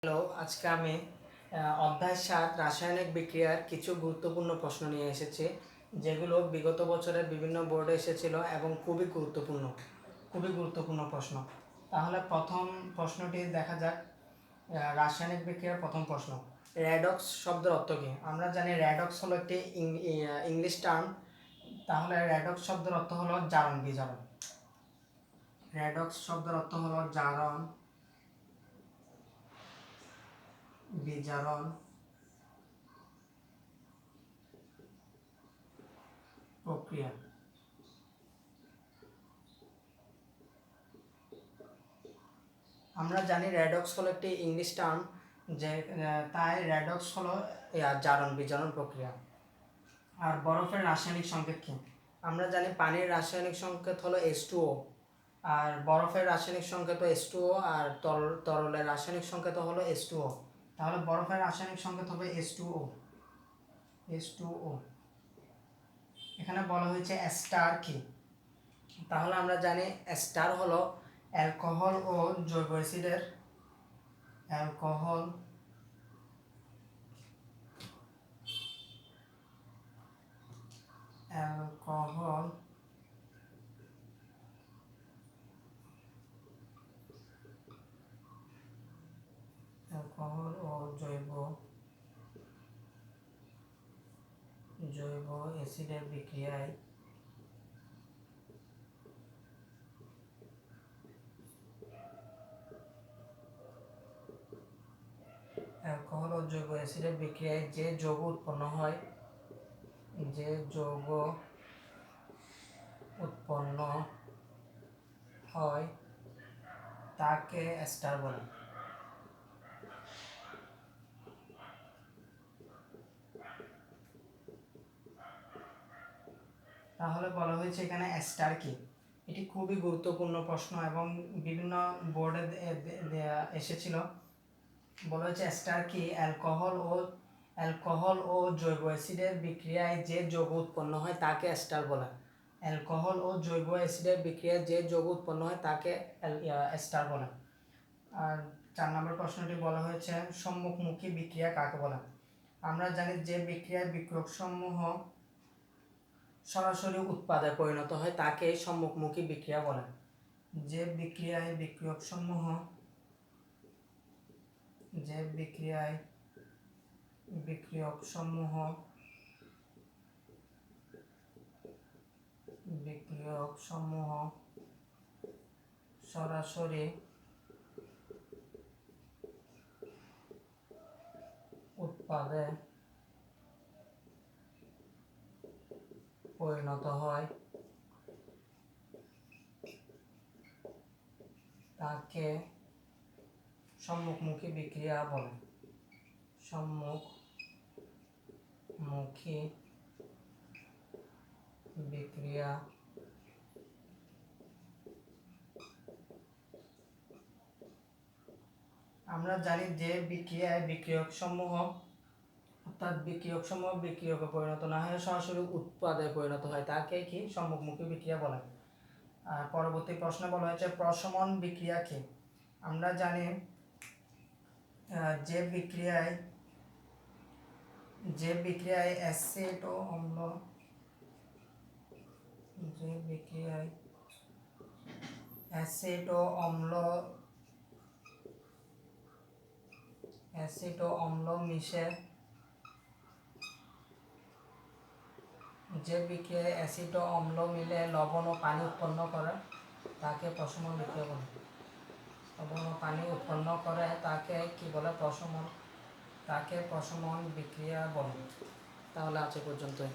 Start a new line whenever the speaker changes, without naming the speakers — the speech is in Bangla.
হ্যালো, আজকে আমি অধ্যায় ৭ রাসায়নিক বিক্রিয়ার কিছু গুরুত্বপূর্ণ প্রশ্ন নিয়ে এসেছি, যেগুলো বিগত বছরের বিভিন্ন বোর্ডে এসেছিল এবং খুবই গুরুত্বপূর্ণ প্রশ্ন। তাহলে প্রথম প্রশ্নটি দেখা যাক। রাসায়নিক বিক্রিয়ার প্রথম প্রশ্ন, রেডক্স শব্দের অর্থ কী? আমরা জানি রেডক্স হলো একটি ইংলিশ টার্ম। তাহলে রেডক্স শব্দের অর্থ হলো জারণ বিজারণ। রেডক্স শব্দের অর্থ হলো জারণ বিজারণ প্রক্রিয়া। আমরা জানি রেডক্স হলো একটি ইংলিশ টার্ম, যে তাই রেডক্স হলো জারণ বিজারণ প্রক্রিয়া। আর বরফের রাসায়নিক সংকেত কী? আমরা জানি পানির রাসায়নিক সংকেত হলো H2O, আর বরফের রাসায়নিক সংকেত H2O, আর তরলের রাসায়নিক সংকেত হলো H2O। তাহলে বরফের রাসায়নিক সংকেত হবে H2O। এখানে বলা হয়েছে স্টার কি? তাহলে আমরা জানি স্টার হলো অ্যালকোহল ও জৈব অ্যাসিডের অ্যালকোহল অ্যালকোহল অ্যালকোহল ও জৈব অ্যাসিডের বিক্রিয়ায় অ্যালকোহল ও জৈব অ্যাসিডের বিক্রিয়ায় যে যৌগ উৎপন্ন হয় তাকে এস্টার বলে। তাহলে বলা হয়েছে এখানে এস্টার কি? এটি খুবই গুরুত্বপূর্ণ প্রশ্ন এবং বিভিন্ন বোর্ডে এসেছিল। বলা হয়েছে এস্টার কি? অ্যালকোহল ও জৈব অ্যাসিডের বিক্রিয়ায় যে যৌগ উৎপন্ন হয় তাকে এস্টার বলে। অ্যালকোহল ও জৈব অ্যাসিডের বিক্রিয়ায় যে যৌগ উৎপন্ন হয় তাকে এস্টার বলে। আর 4 নম্বর প্রশ্নটি বলা হয়েছে সম্মুখমুখী বিক্রিয়া কাকে বলে? আমরা জানি যে বিক্রিয়ায় বিক্রিয়ক সমূহ সরাসরি উৎপাদে পরিণত হয় তাকে সম্মুখমুখী বিক্রিয়া বলে। যে বিক্রিয়ায় বিক্রিয়ক সমূহ সরাসরি উৎপাদে পরিণত হয় তাকে সম্মুখমুখী বিক্রিয়া বলে। সম্মুখমুখী বিক্রিয়া। আমরা জানি যে বিক্রিয়ায় বিক্রিয়ক সমূহ বিক্রিয়কে পরিণত না হয়ে সরাসরি উৎপাদে পরিণত হয় তাকে কি সম্মুখমুখী বিক্রিয়া বলে। আর পরবর্তী প্রশ্নে বলা হয়েছে প্রশমন বিক্রিয়া কি? আমরা জানি যে বিক্রিয়ায় অ্যাসিড ও অম্ল মিশে মিলে লবণ ও পানি উৎপন্ন করে তাকে প্রশমন বিক্রিয়া বলে। লবণ ও পানি উৎপন্ন করে তাকে কি বলে? প্রশমন বিক্রিয়া বলে। তাহলে আজ পর্যন্তই।